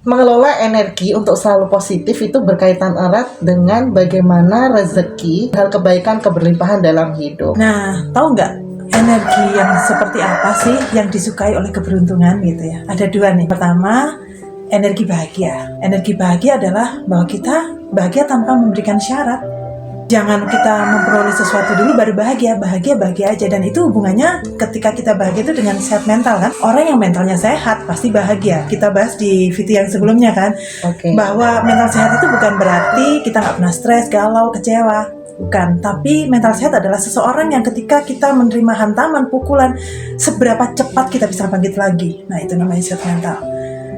Mengelola energi untuk selalu positif itu berkaitan erat dengan bagaimana rezeki, hal kebaikan, keberlimpahan dalam hidup. Nah, tahu nggak energi yang seperti apa sih yang disukai oleh keberuntungan gitu ya? Ada dua nih. Pertama, energi bahagia. Energi bahagia adalah bahwa kita bahagia tanpa memberikan syarat. Jangan kita memperoleh sesuatu dulu baru bahagia aja. Dan itu hubungannya ketika kita bahagia itu dengan sehat mental kan. Orang yang mentalnya sehat pasti bahagia. Kita bahas di video yang sebelumnya kan, bahwa mental sehat itu bukan berarti kita nggak pernah stres, galau, kecewa. Bukan, tapi mental sehat adalah seseorang yang ketika kita menerima hantaman, pukulan, seberapa cepat kita bisa bangkit lagi. Nah, itu namanya sehat mental.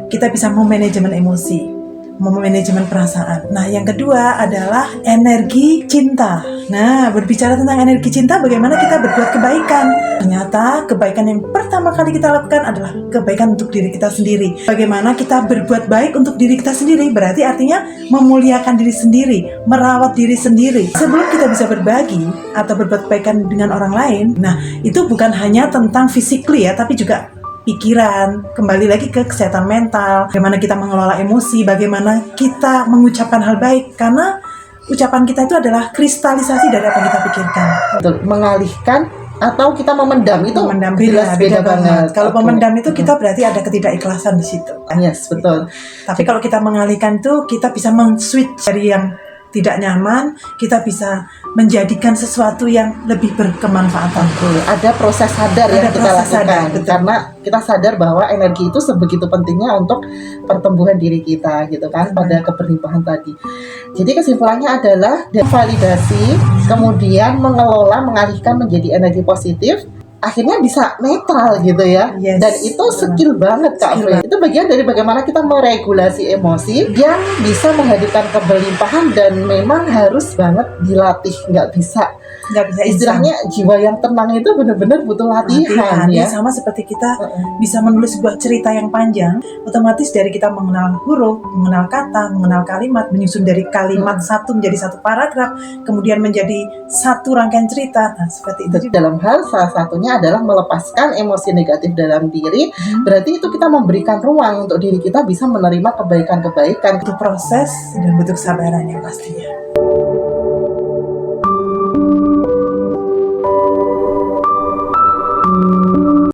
Kita bisa memanajemen emosi, memanajemen perasaan. Nah, yang kedua adalah energi cinta. Nah, berbicara tentang energi cinta, bagaimana kita berbuat kebaikan. Ternyata kebaikan yang pertama kali kita lakukan adalah kebaikan untuk diri kita sendiri. Bagaimana kita berbuat baik untuk diri kita sendiri, berarti artinya memuliakan diri sendiri, merawat diri sendiri. Sebelum kita bisa berbagi atau berbuat kebaikan dengan orang lain, nah, itu bukan hanya tentang physically ya, tapi juga pikiran, kembali lagi ke kesehatan mental, bagaimana kita mengelola emosi, bagaimana kita mengucapkan hal baik, karena ucapan kita itu adalah kristalisasi dari apa yang kita pikirkan. Betul. Mengalihkan atau kita memendam itu beda banget. Kalau memendam itu kita berarti ada ketidakikhlasan di situ. Yes, betul. Tapi kalau kita mengalihkan itu kita bisa men-switch dari yang tidak nyaman, kita bisa menjadikan sesuatu yang lebih berkemanfaatan. Ada proses sadar yang kita lakukan, karena kita sadar bahwa energi itu sebegitu pentingnya untuk pertumbuhan diri kita, gitu kan, pada keberlimpahan tadi. Jadi kesimpulannya adalah validasi, kemudian mengelola, mengalihkan menjadi energi positif, akhirnya bisa netral gitu ya. Yes, dan itu skill banget Kak Fri. Itu bagian dari bagaimana kita meregulasi emosi yang bisa menghadirkan keberlimpahan, dan memang harus banget dilatih, nggak bisa istilahnya jiwa yang tenang itu benar-benar butuh latihan ya. Sama seperti kita bisa menulis sebuah cerita yang panjang, otomatis dari kita mengenal huruf, mengenal kata, mengenal kalimat, menyusun dari kalimat satu menjadi satu paragraf, kemudian menjadi satu rangkaian cerita. Nah, seperti itu. Dalam hal salah satunya adalah melepaskan emosi negatif dalam diri. Berarti itu kita memberikan ruang untuk diri kita bisa menerima kebaikan-kebaikan. Butuh proses dan butuh kesabaran yang pastinya.